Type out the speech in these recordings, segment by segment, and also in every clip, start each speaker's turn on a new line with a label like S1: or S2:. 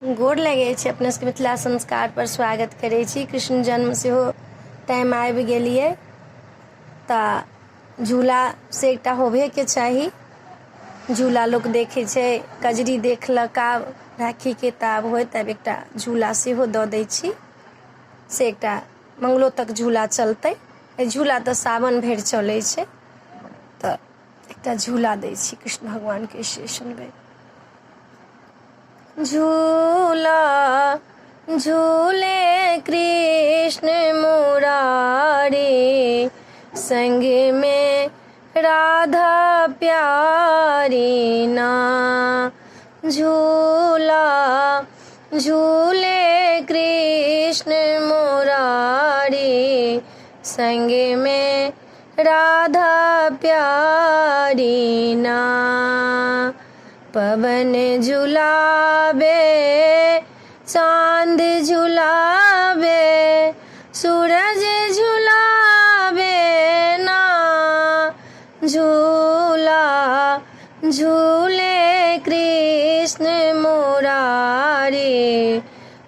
S1: गोर लगे छै अपने सबके मिथिला संस्कार पर स्वागत करे छी। कृष्ण जन्म सेहो टाइम आबि गेलिए तऽ झूला से एकटा होबे के चाही। झूला लोग देखे छै, कजरी देखलक, आब राखी के ताब होय तब एकटा झूला सेहो दऽ दै छी से एकटा मंगलो तक झूला चलते। झूला तऽ सावन भरि चलै छै तऽ एकटा झूला दै छी कृष्ण भगवान के से सुनबै। झूला झूले कृष्ण मुरारी, संग में राधा प्यारी ना। झूला झूले कृष्ण मुरारी, संग में राधा प्यारी ना। पवन झुलावे चांद झुलावे, सूरज झुलावे ना। झूला झूले कृष्ण मुरारी,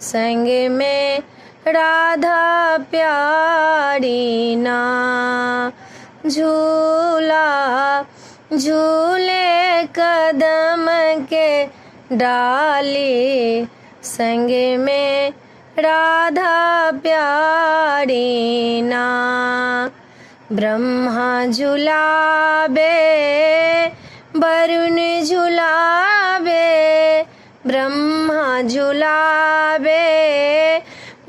S1: संग में राधा प्यारी ना। झूला झूले कदम के डाली, संग में राधा प्यारी ना। ब्रह्मा झुलावे वरुण झुलावे, ब्रह्मा झुलावे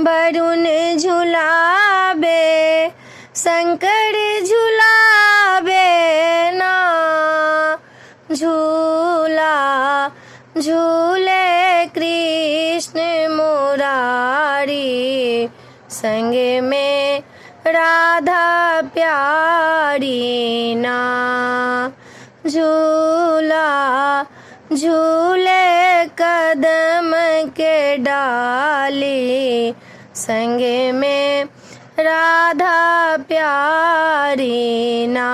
S1: वरुण झुलावे, शंकर झुलावे ना। झूला झूले कृष्ण मुरारी, संग में राधा प्यारी ना। झूला झूले कदम के डाली, संग में राधा प्यारी ना।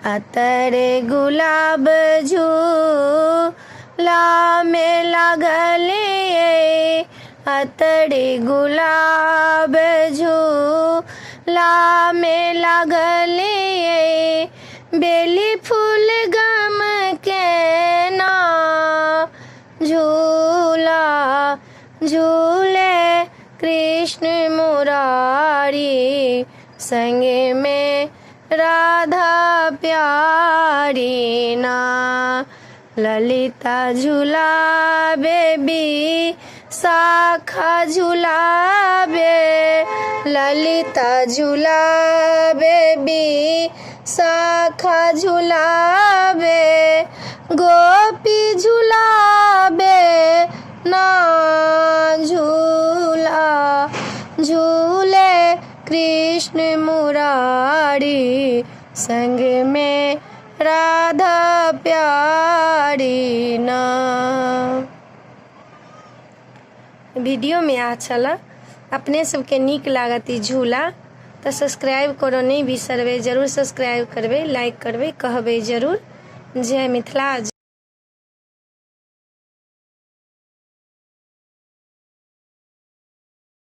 S1: अतर गुलाब झूला में लागल ये, अतर गुलाब झूला में लागल ये, बेली फूल गम के ना। झूला झूले कृष्ण मुरारी, संग में राधा प्यारी ना। ललिता झुलावे भी शाखा झुलावे, ललिता झुलावे भी शाखा झुलावे, गोपी झुलावे ना। झूला झूले कृष्ण मुरारी, संग में राधा प्यारी ना। वीडियो में अच्छा अपने सबके नीक लागत ई झूला तो सब्सक्राइब करो नहीं बिसरबे, जरूर सब्सक्राइब करबे, लाइक करबे, कहबे जरूर। जय मिथिला।